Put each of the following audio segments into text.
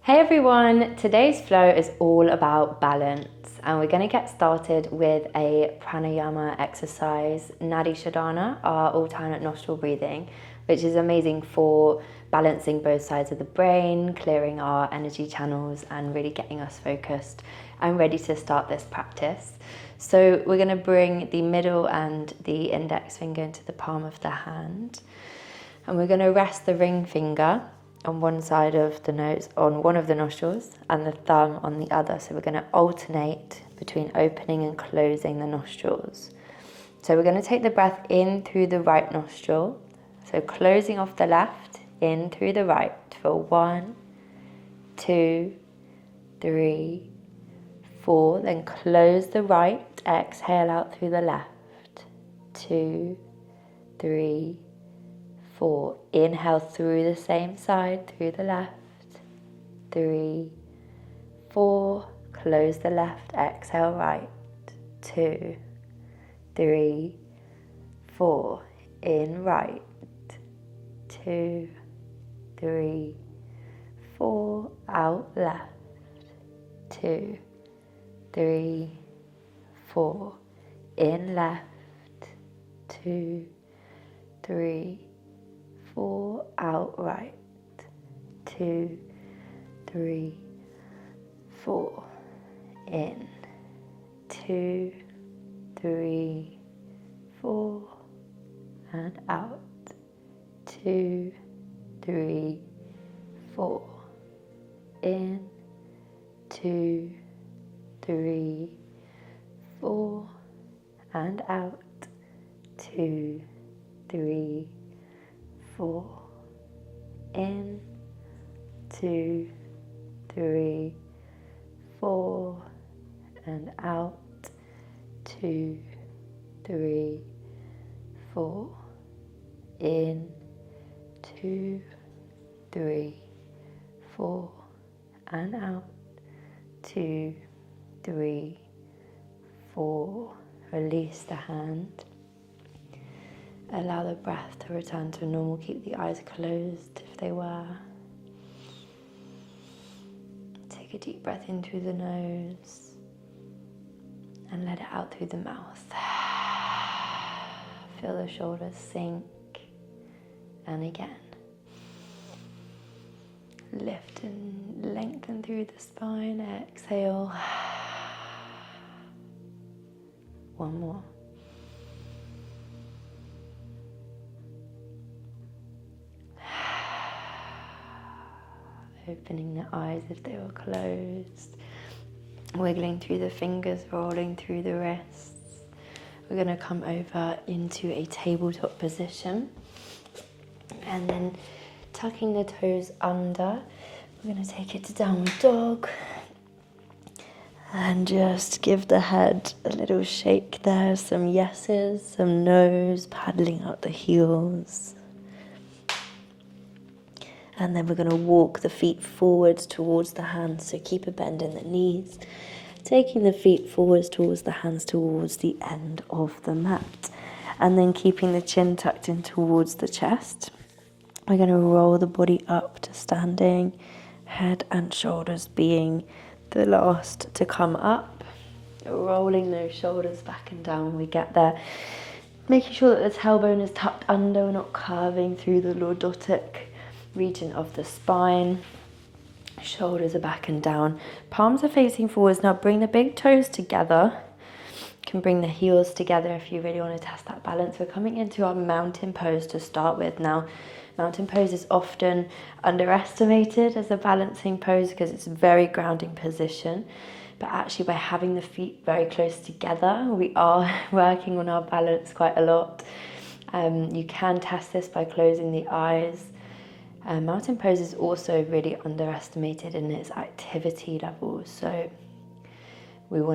Hey everyone, today's flow is all about balance and we're going to get started with a pranayama exercise, Nadi Shodhana, our alternate nostril breathing, which is amazing for balancing both sides of the brain, clearing our energy channels and really getting us focused and ready to start this practice. So we're going to bring the middle and the index finger into the palm of the hand and we're going to rest the ring finger on one side of the nose, on one of the nostrils, and the thumb on the other. So we're going to alternate between opening and closing the nostrils. So we're going to take the breath in through the right nostril. So closing off the left, in through the right for 1, 2, 3, 4. Then close the right, exhale out through the left. 2, 3, 4. Inhale through the same side, through the left. 3, 4. Close the left, exhale right. 2, 3, 4. In right. 2, 3, 4. Out left. 2, 3, 4. In left. 2, 3, 4. Out right. 2, 3, 4. In. 2, 3, 4. And out. 2, 3, 4. In. 2, 3, 4. And out. 2, 3, 4. In. 2, 3, 4. And out. 2, 3, 4. In. 2, 3, 4. And out. 2, 3, 4. Release the hand. Allow the breath to return to normal. Keep the eyes closed if they were. Take a deep breath in through the nose and let it out through the mouth. Feel the shoulders sink. And again. Lift and lengthen through the spine. Exhale. One more. Opening the eyes if they were closed. Wiggling through the fingers, rolling through the wrists. We're going to come over into a tabletop position. And then tucking the toes under. We're going to take it to downward dog. And just give the head a little shake there. Some yeses, some nos, paddling out the heels. And then we're going to walk the feet forwards towards the hands. So keep a bend in the knees. Taking the feet forwards towards the hands towards the end of the mat. And then keeping the chin tucked in towards the chest. We're going to roll the body up to standing. Head and shoulders being the last to come up. Rolling those shoulders back and down when we get there. Making sure that the tailbone is tucked under. We're not curving through the lordotic region of the spine. Shoulders are back and down. Palms are facing forwards. Now bring the big toes together. You can bring the heels together if you really want to test that balance. We're coming into our mountain pose to start with. Now, mountain pose is often underestimated as a balancing pose because it's a very grounding position. But actually by having the feet very close together, we are working on our balance quite a lot. You can test this by closing the eyes. Mountain pose is also really underestimated in its activity levels. So we're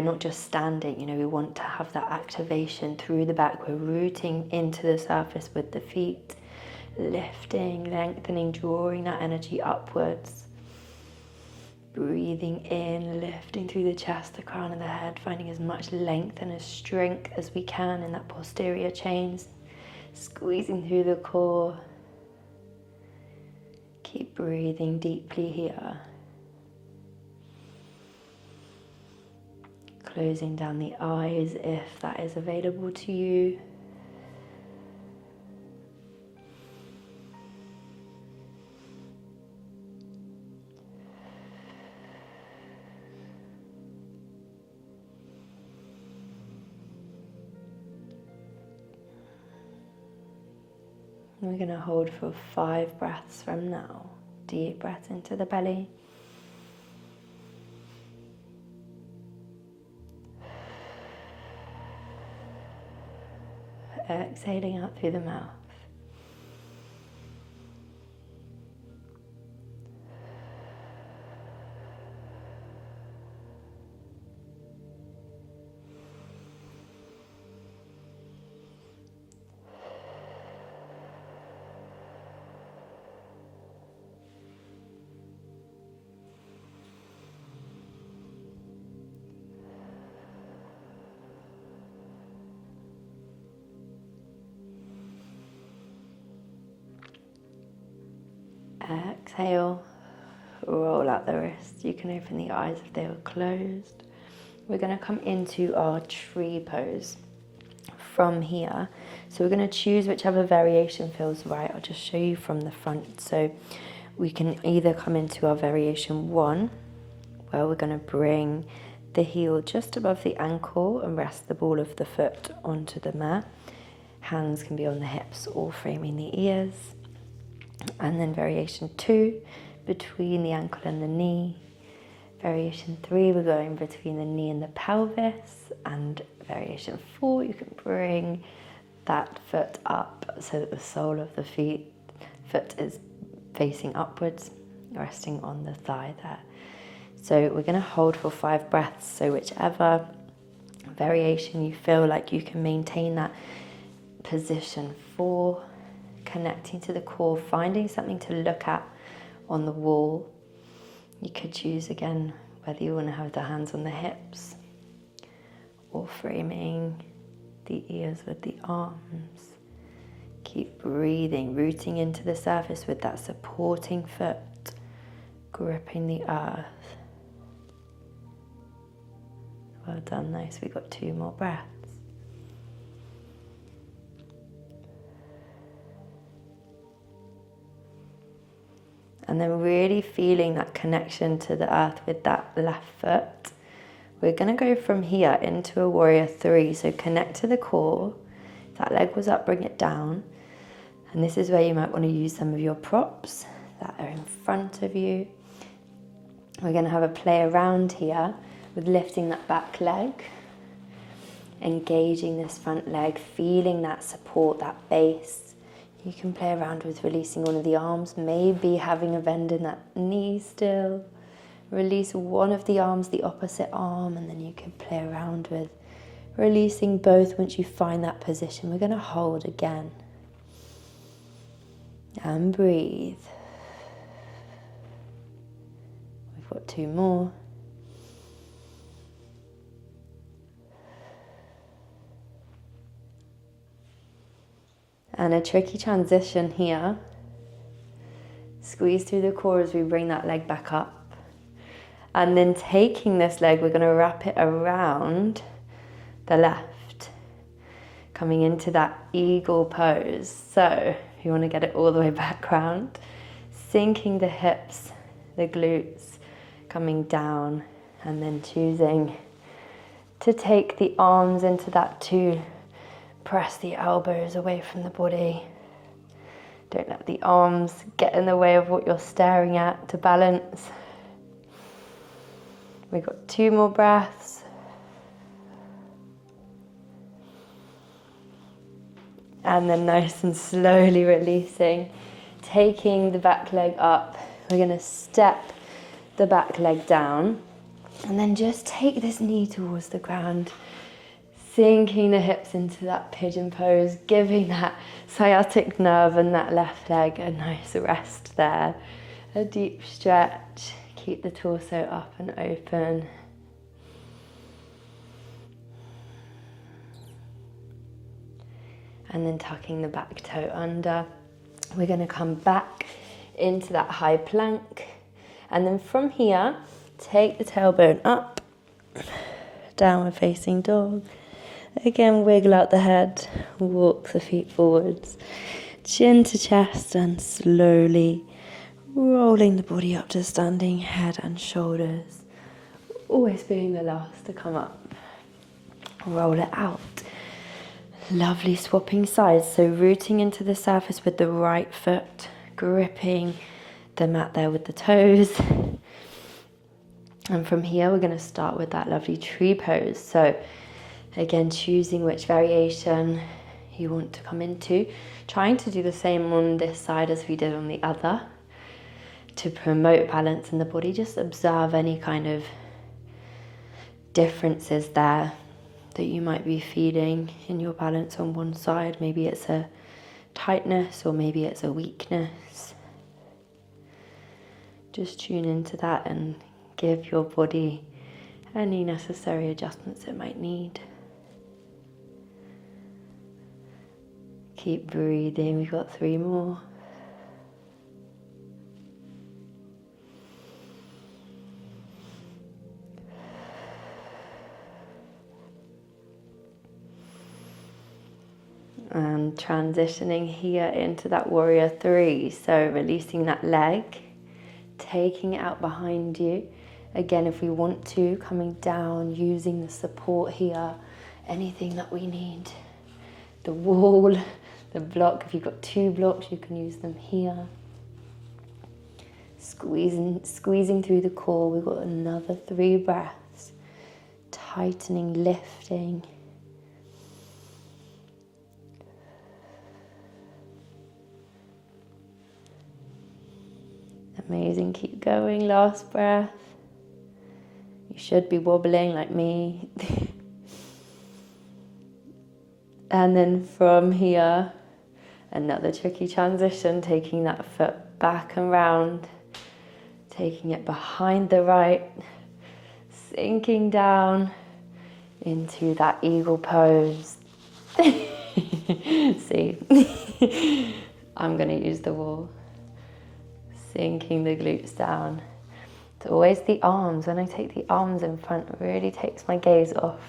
not just standing, we want to have that activation through the back. We're rooting into the surface with the feet, lifting, lengthening, drawing that energy upwards. Breathing in, lifting through the chest, the crown of the head, finding as much length and as strength as we can in that posterior chains. Squeezing through the core. Keep breathing deeply here. Closing down the eyes if that is available to you. We're going to hold for 5 breaths from now. Deep breath into the belly. Exhaling out through the mouth. Exhale, roll out the wrists. You can open the eyes if they were closed. We're going to come into our tree pose from here. So we're going to choose whichever variation feels right. I'll just show you from the front. So we can either come into our variation 1, where we're going to bring the heel just above the ankle and rest the ball of the foot onto the mat. Hands can be on the hips or framing the ears. And then variation 2, between the ankle and the knee. Variation 3, we're going between the knee and the pelvis. And variation 4, you can bring that foot up so that the sole of the foot is facing upwards, resting on the thigh there. So we're going to hold for 5 breaths. So whichever variation you feel like you can maintain that position for, connecting to the core, finding something to look at on the wall. You could choose again whether you want to have the hands on the hips or framing the ears with the arms. Keep breathing, rooting into the surface with that supporting foot, gripping the earth. Well done, nice. We got 2 more breaths. And then really feeling that connection to the earth with that left foot. We're going to go from here into a warrior 3. So connect to the core. If that leg was up, bring it down. And this is where you might want to use some of your props that are in front of you. We're going to have a play around here with lifting that back leg. Engaging this front leg, feeling that support, that base. You can play around with releasing one of the arms, maybe having a bend in that knee still. Release one of the arms, the opposite arm, and then you can play around with releasing both once you find that position. We're going to hold again. And breathe. We've got 2 more. And a tricky transition here. Squeeze through the core as we bring that leg back up. And then taking this leg, we're going to wrap it around the left. Coming into that eagle pose. So if you want to get it all the way back round, sinking the hips, the glutes, coming down, and then choosing to take the arms into that 2. Press the elbows away from the body. Don't let the arms get in the way of what you're staring at to balance. We've got 2 more breaths. And then nice and slowly releasing. Taking the back leg up. We're going to step the back leg down. And then just take this knee towards the ground. Sinking the hips into that pigeon pose, giving that sciatic nerve and that left leg a nice rest there. A deep stretch, keep the torso up and open. And then tucking the back toe under. We're going to come back into that high plank. And then from here, take the tailbone up, downward facing dog. Again, wiggle out the head, walk the feet forwards, chin to chest, and slowly rolling the body up to standing, head and shoulders. Always being the last to come up. Roll it out. Lovely swapping sides. So rooting into the surface with the right foot, gripping the mat there with the toes. And from here, we're going to start with that lovely tree pose. So again, choosing which variation you want to come into. Trying to do the same on this side as we did on the other to promote balance in the body. Just observe any kind of differences there that you might be feeling in your balance on one side. Maybe it's a tightness or maybe it's a weakness. Just tune into that and give your body any necessary adjustments it might need. Keep breathing, we've got 3 more. And transitioning here into that warrior 3. So releasing that leg, taking it out behind you. Again, if we want to, coming down, using the support here, anything that we need. The wall, the block, if you've got 2 blocks, you can use them here. Squeezing through the core. We've got another 3 breaths. Tightening, lifting. Amazing, keep going, last breath. You should be wobbling like me. And then from here, another tricky transition, taking that foot back and round, taking it behind the right, sinking down into that eagle pose. See, I'm going to use the wall. Sinking the glutes down. It's always the arms. When I take the arms in front, it really takes my gaze off.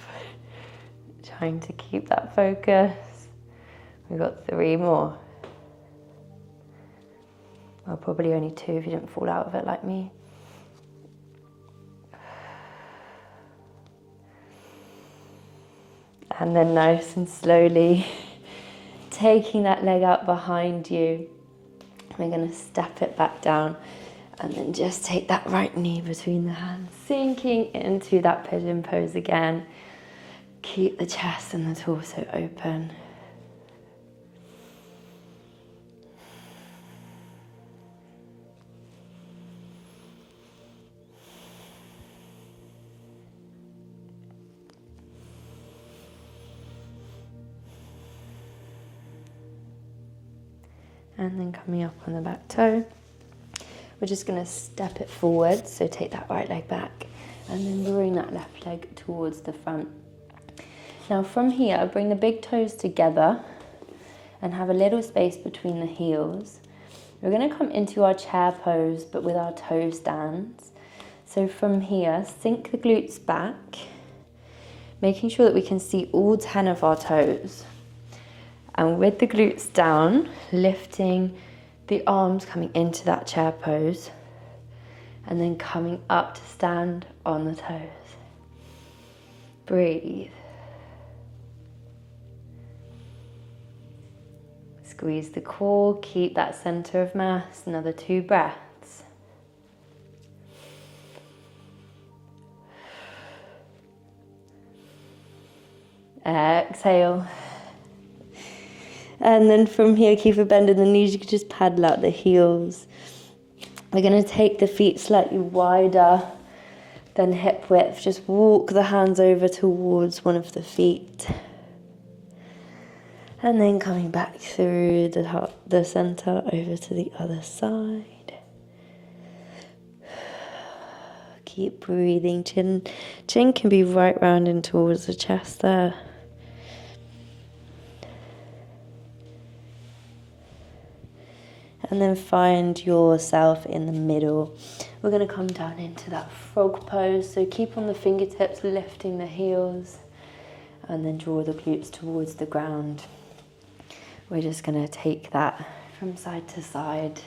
Trying to keep that focus. We've got 3 more. Well, probably only 2 if you didn't fall out of it like me. And then nice and slowly taking that leg out behind you. We're going to step it back down and then just take that right knee between the hands, sinking into that pigeon pose again. Keep the chest and the torso open. And then coming up on the back toe, we're just going to step it forward. So take that right leg back and then bring that left leg towards the front. Now from here, bring the big toes together and have a little space between the heels. We're going to come into our chair pose, but with our toe stands. So from here, sink the glutes back, making sure that we can see all 10 of our toes. And with the glutes down, lifting the arms, coming into that chair pose, and then coming up to stand on the toes. Breathe. Squeeze the core, keep that center of mass, another 2 breaths. Exhale. And then from here, keep a bend in the knees. You can just paddle out the heels. We're going to take the feet slightly wider than hip width. Just walk the hands over towards one of the feet. And then coming back through the center over to the other side. Keep breathing. Chin can be right round in towards the chest there. And then find yourself in the middle. We're going to come down into that frog pose. So keep on the fingertips, lifting the heels, and then draw the glutes towards the ground. We're just going to take that from side to side,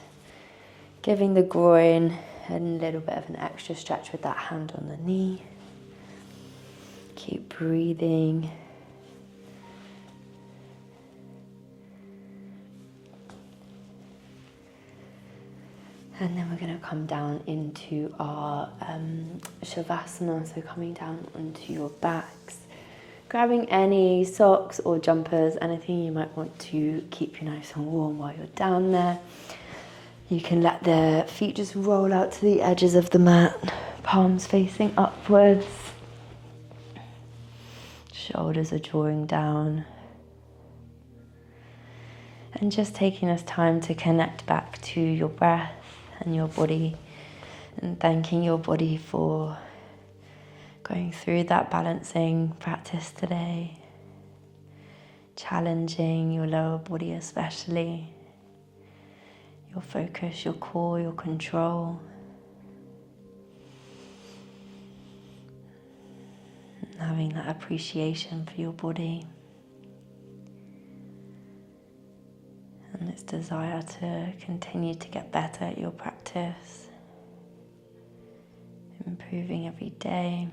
giving the groin a little bit of an extra stretch with that hand on the knee. Keep breathing. And then we're going to come down into our Shavasana, so coming down onto your backs, grabbing any socks or jumpers, anything you might want to keep you nice and warm while you're down there. You can let the feet just roll out to the edges of the mat, palms facing upwards, shoulders are drawing down. And just taking this time to connect back to your breath and your body, and thanking your body for going through that balancing practice today, challenging your lower body especially, your focus, your core, your control, and having that appreciation for your body and this desire to continue to get better at your practice, improving every day.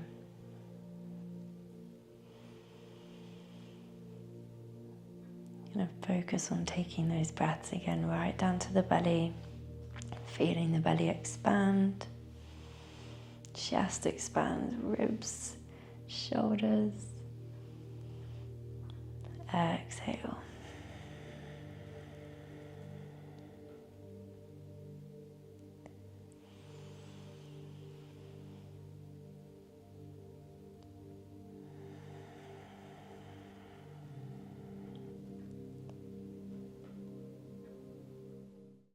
Going to focus on taking those breaths again right down to the belly, feeling the belly expand, chest expand, ribs, shoulders. Exhale.